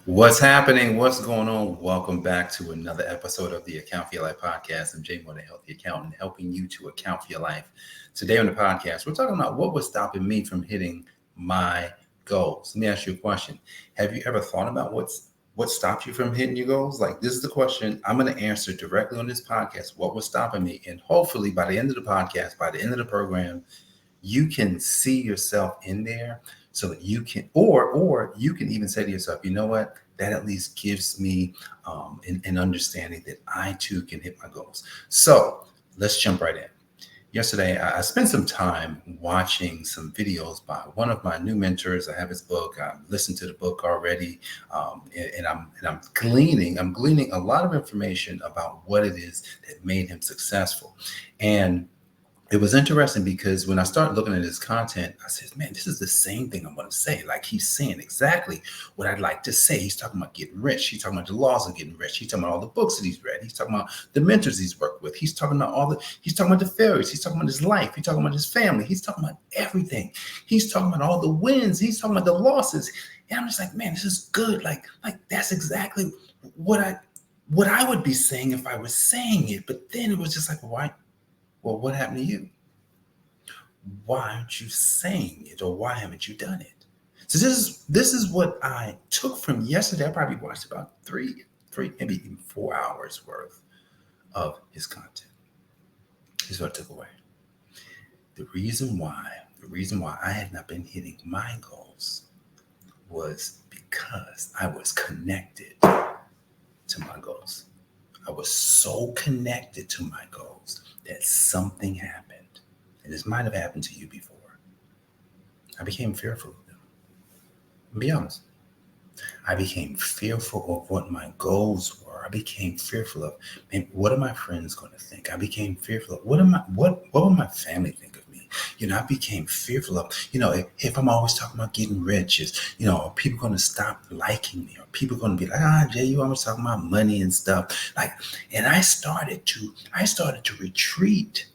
What's happening? What's going on? Welcome back to another episode of the Account for Your Life podcast. I'm Jay Moore, the healthy accountant, helping you to account for your life. Today on the podcast, we're talking about what was stopping me from hitting my goals. Let me ask you a question. Have you ever thought about what stopped you from hitting your goals? Like, this is the question I'm going to answer directly on this podcast. What was stopping me? And hopefully by the end of the podcast, by the end of the program, you can see yourself in there so that you can, or you can even say to yourself, you know what, that at least gives me an understanding that I too can hit my goals. So let's jump right in. Yesterday, I spent some time watching some videos by one of my new mentors. I have his book. I've listened to the book already, and I'm gleaning a lot of information about what it is that made him successful. And it was interesting because when I started looking at his content, I said, man, this is the same thing I'm going to say. Like, he's saying exactly what I'd like to say. He's talking about getting rich. He's talking about the laws of getting rich. He's talking about all the books that he's read. He's talking about the mentors he's worked with. He's talking about he's talking about the failures. He's talking about his life. He's talking about his family. He's talking about everything. He's talking about all the wins. He's talking about the losses. And I'm just like, man, this is good. Like that's exactly what I would be saying if I was saying it. But then it was just like, why? Well, what happened to you? Why aren't you saying it, or why haven't you done it? So this is what I took from yesterday. I probably watched about three, maybe even 4 hours worth of his content. Here's what I took away. The reason why I had not been hitting my goals was because I was connected to my goals. I was so connected to my goals that something happened. And this might have happened to you before. I became fearful of them. I'll be honest. I became fearful of what my goals were. I became fearful of, man, what are my friends going to think? I became fearful of what will my family think of me? I became fearful of, if I'm always talking about getting rich, are people going to stop liking me? Or people going to be like, Jay, you always talking about money and stuff. And I started to retreat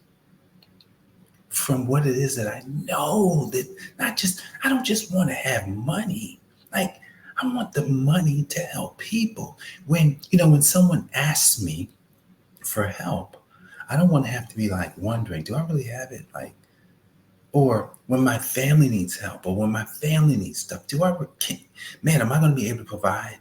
from what it is that I know, that I don't just want to have money. Like, I want the money to help people. When someone asks me for help, I don't want to have to be like wondering, do I really have it? Or when my family needs help, or when my family needs stuff, am I going to be able to provide?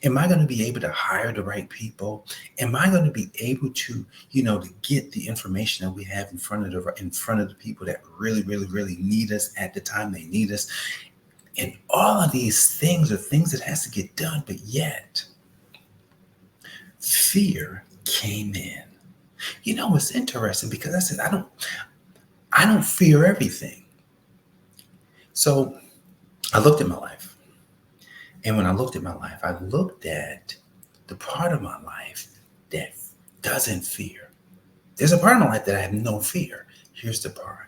Am I going to be able to hire the right people? Am I going to be able to, to get the information that we have in front of the people that really, really, really need us at the time they need us? And all of these things are things that has to get done, but yet fear came in. It's interesting because I said I don't fear everything. So I looked at my life. And when I looked at my life, I looked at the part of my life that doesn't fear. There's a part of my life that I have no fear. Here's the part.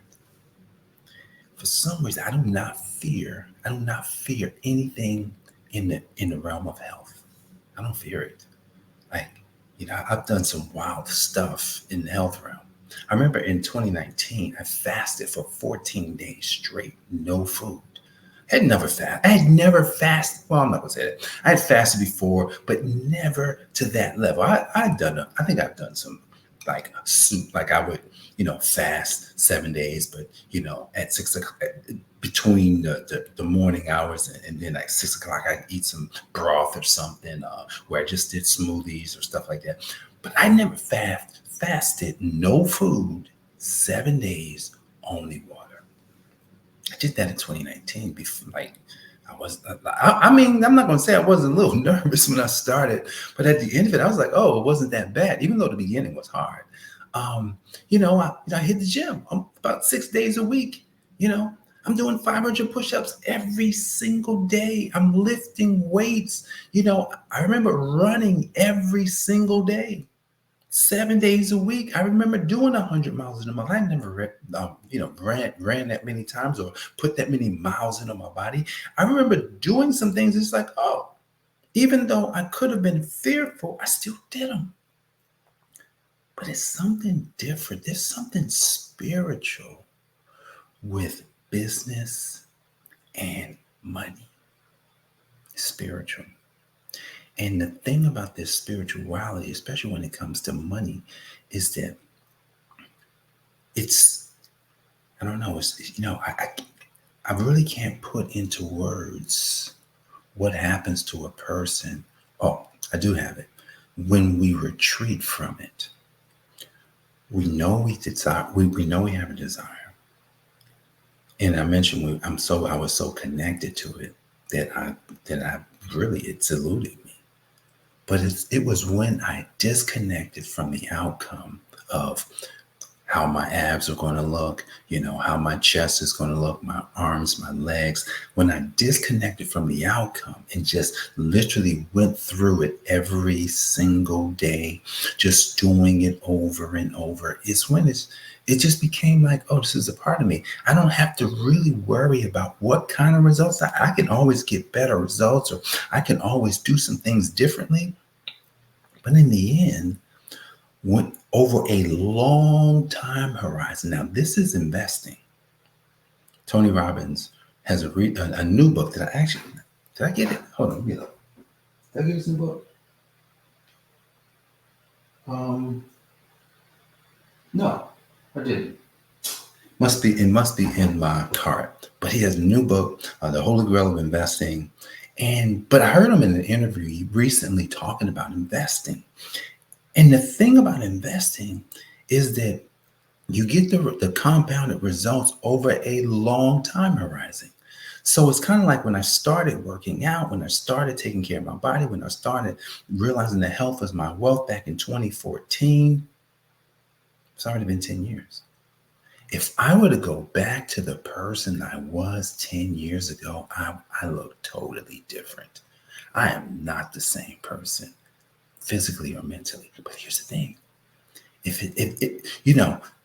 For some reason, I do not fear anything in the realm of health. I don't fear it. I've done some wild stuff in the health realm. I remember in 2019, I fasted for 14 days straight, no food. I had never fasted. Well, I'm not gonna say that. I had fasted before, but never to that level. I think I've done some soup. Like, I would, fast 7 days, but at 6 o'clock, between the morning hours and then like 6 o'clock, I'd eat some broth or something, where I just did smoothies or stuff like that. But I never fasted, no food, 7 days, only water. I did that in 2019. I'm not going to say I wasn't a little nervous when I started, but at the end of it, I was like, oh, it wasn't that bad, even though the beginning was hard. I hit the gym. I'm about 6 days a week. I'm doing 500 push-ups every single day. I'm lifting weights. I remember running every single day. 7 days a week. I remember doing 100 miles in a month. I never ran that many times or put that many miles into my body. I remember doing some things. It's like, oh, even though I could have been fearful, I still did them. But it's something different. There's something spiritual with business and money. It's spiritual. And the thing about this spirituality, especially when it comes to money, is that it's, I don't know, it's, I really can't put into words what happens to a person. Oh, I do have it. When we retreat from it, we know we desire, we know we have a desire. And I mentioned I was so connected to it that I really, it eluded me. But it was when I disconnected from the outcome of how my abs are going to look, how my chest is going to look, my arms, my legs. When I disconnected from the outcome and just literally went through it every single day, just doing it over and over, it's when it just became like, oh, this is a part of me. I don't have to really worry about what kind of results. I can always get better results, or I can always do some things differently. But in the end, went over a long time horizon. Now, this is investing. Tony Robbins has a new book that did I get it? Hold on, let me look. Did I get this new book? No, I didn't. It must be in my cart. But he has a new book, The Holy Grail of Investing. But I heard him in an interview recently talking about investing. And the thing about investing is that you get the compounded results over a long time horizon. So it's kind of like when I started working out, when I started taking care of my body, when I started realizing that health was my wealth back in 2014. It's already been 10 years. If I were to go back to the person I was 10 years ago, I look totally different. I am not the same person, physically or mentally. But here's the thing.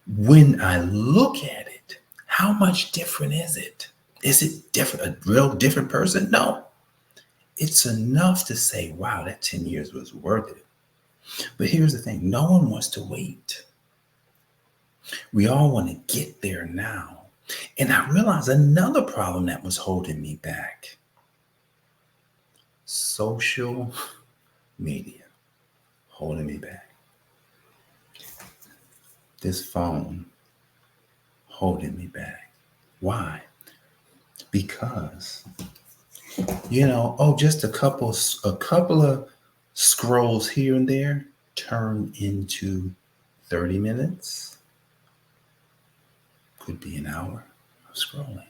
When I look at it, how much different is it? Is it different, a real different person? No. It's enough to say, wow, that 10 years was worth it. But here's the thing. No one wants to wait. We all want to get there now. And I realized another problem that was holding me back. Social media holding me back. This phone holding me back. Why? Because, just a couple of scrolls here and there turn into 30 minutes. Could be an hour of scrolling.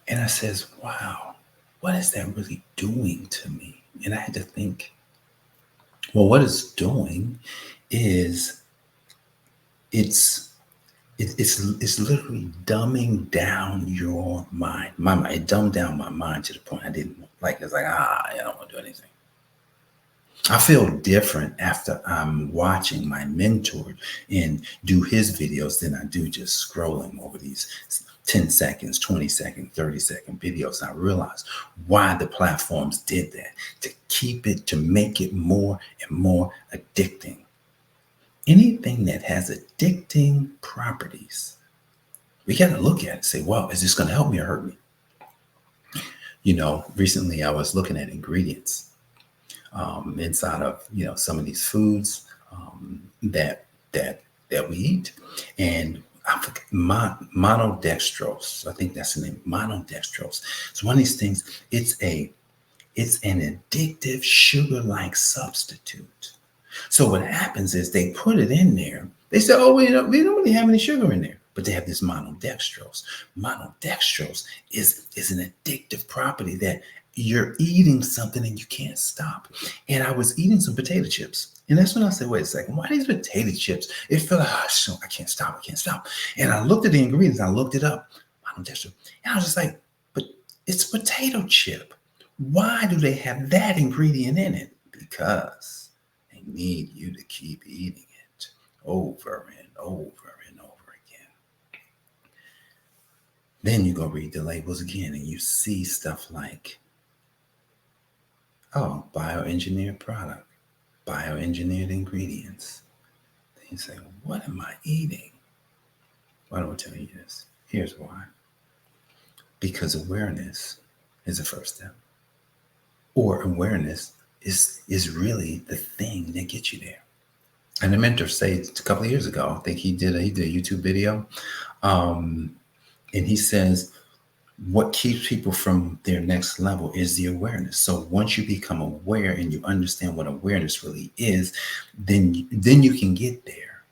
And I says, wow, what is that really doing to me? And I had to think, well, what it's doing is it's literally dumbing down your mind. It dumbed down my mind to the point I didn't like. It's like, I don't want to do anything. I feel different after I'm watching my mentor and do his videos than I do just scrolling over these 10 seconds, 20 second, 30 second videos. I realize why the platforms did that, to make it more and more addicting. Anything that has addicting properties, we got to look at it and say, well, is this going to help me or hurt me? Recently I was looking at ingredients inside of, some of these foods that we eat. And I forget, monodextrose. I think that's the name, monodextrose. It's one of these things. It's an addictive sugar-like substitute. So what happens is they put it in there. They say, oh, we don't really have any sugar in there. But they have this monodextrose. Monodextrose is an addictive property that you're eating something and you can't stop. And I was eating some potato chips. And that's when I said, wait a second, why these potato chips? It felt like, I can't stop. And I looked at the ingredients. I looked it up. Monodextrose. And I was just like, but it's potato chip. Why do they have that ingredient in it? Because they need you to keep eating it over and over and over again. Then you go read the labels again and you see stuff like, bioengineered product, bioengineered ingredients. Then you say, what am I eating? Why do I tell you this? Here's why. Because awareness is the first step. Or awareness is really the thing that gets you there. And a mentor said a couple of years ago, I think he did a YouTube video, and he says what keeps people from their next level is the awareness. So once you become aware and you understand what awareness really is, then you can get there.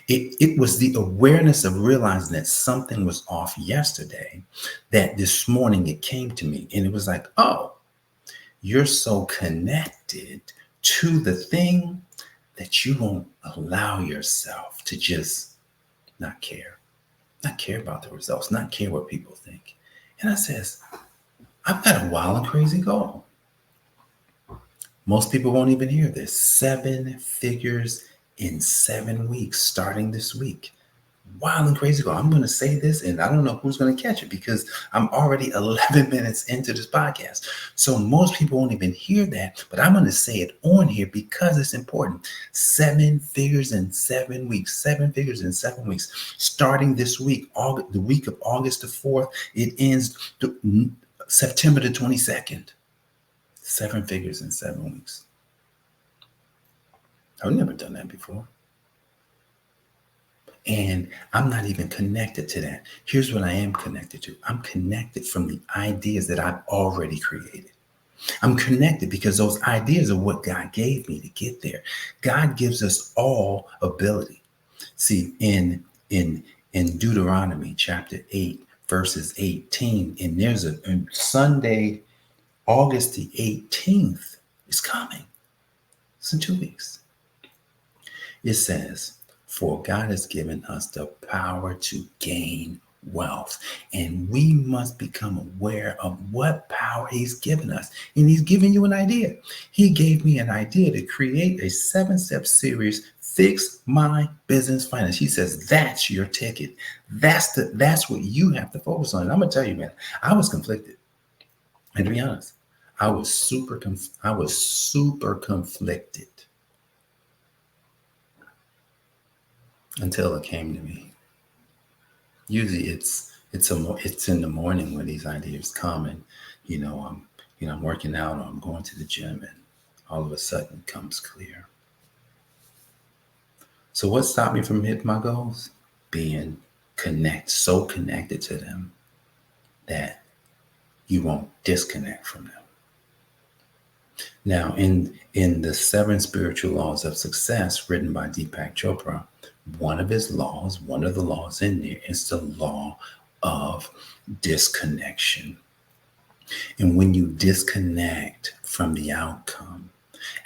It was the awareness of realizing that something was off yesterday that this morning it came to me, and it was like, oh, you're so connected to the thing that you won't allow yourself to just not care about the results, not care what people think. And I says, I've got a wild and crazy goal. Most people won't even hear this. 7 figures in 7 weeks, starting this week. Wild and crazy goal. I'm going to say this, and I don't know who's going to catch it because I'm already 11 minutes into this podcast. So most people won't even hear that, but I'm going to say it on here because it's important. 7 figures in 7 weeks. 7 figures in 7 weeks. Starting this week, the week of August the 4th, it ends September the 22nd. 7 figures in 7 weeks. I've never done that before. And I'm not even connected to that. Here's what I am connected to. I'm connected from the ideas that I've already created. I'm connected because those ideas are what God gave me to get there. God gives us all ability. See, in Deuteronomy chapter 8, verses 18, and there's a Sunday, August the 18th is coming. It's in 2 weeks. It says, for God has given us the power to gain wealth, and we must become aware of what power he's given us. And he's giving you an idea. He gave me an idea to create a 7-step series, Fix My Business Finance. He says, that's your ticket. That's what you have to focus on. And I'm going to tell you, man, I was conflicted. And to be honest, I was super conflicted. Until it came to me. Usually it's in the morning when these ideas come, and I'm working out or I'm going to the gym, and all of a sudden it comes clear. So what stopped me from hitting my goals? Being so connected to them that you won't disconnect from them. Now, in the 7 spiritual laws of success written by Deepak Chopra, one of the laws in there is the law of disconnection. And when you disconnect from the outcome,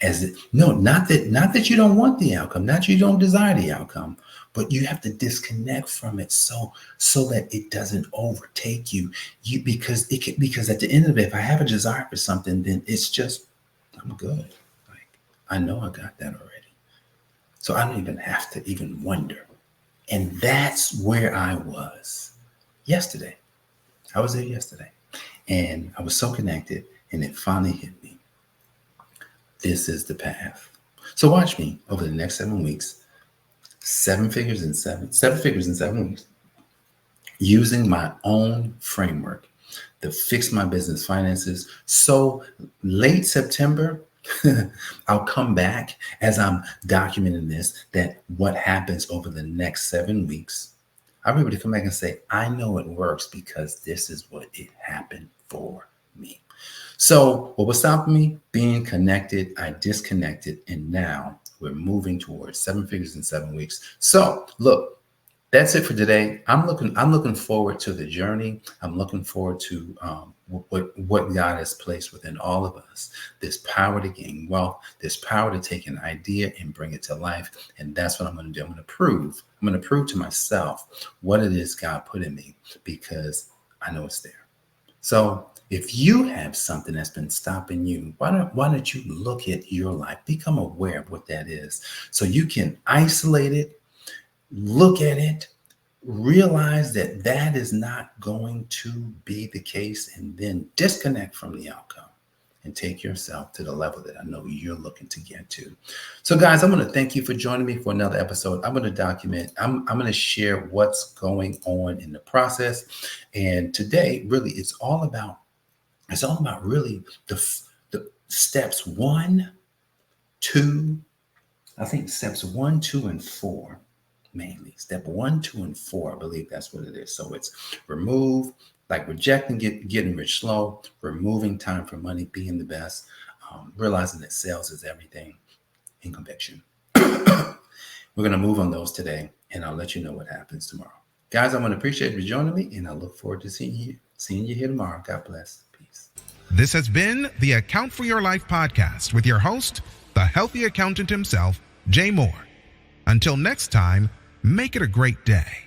not that you don't want the outcome, not you don't desire the outcome, but you have to disconnect from it so that it doesn't overtake you. Because at the end of it, if I have a desire for something, then it's just, I'm good. Like, I know I got that already. So I don't even have to even wonder. And that's where I was yesterday. I was there yesterday. And I was so connected, and it finally hit me. This is the path. So watch me over the next 7 weeks, 7 figures in 7 weeks, using my own framework to fix my business finances. So late September, I'll come back as I'm documenting this, that what happens over the next 7 weeks, I'll be able to come back and say, I know it works because this is what it happened for me. So what was stopping me? Being connected, I disconnected, and now we're moving towards 7 figures in 7 weeks. So look, that's it for today. I'm looking forward to the journey. I'm looking forward to what God has placed within all of us. This power to gain wealth, this power to take an idea and bring it to life. And that's what I'm going to do. I'm going to prove to myself what it is God put in me, because I know it's there. So if you have something that's been stopping you, why don't you look at your life, become aware of what that is, so you can isolate it, look at it, realize that that is not going to be the case, and then disconnect from the outcome and take yourself to the level that I know you're looking to get to. So guys, I'm going to thank you for joining me for another episode. I'm going to document, I'm going to share what's going on in the process. And today, really, it's all about It's all about really the steps 1, 2, I think steps 1, 2, and 4, mainly. Step 1, 2, and 4, I believe that's what it is. So it's remove, like rejecting, getting rich slow, removing time for money, being the best, realizing that sales is everything, and conviction. We're going to move on those today, and I'll let you know what happens tomorrow. Guys, I want to appreciate you joining me, and I look forward to seeing you here tomorrow. God bless. Peace. This has been the Account for Your Life podcast with your host, the healthy accountant himself, Jay Moore. Until next time, make it a great day.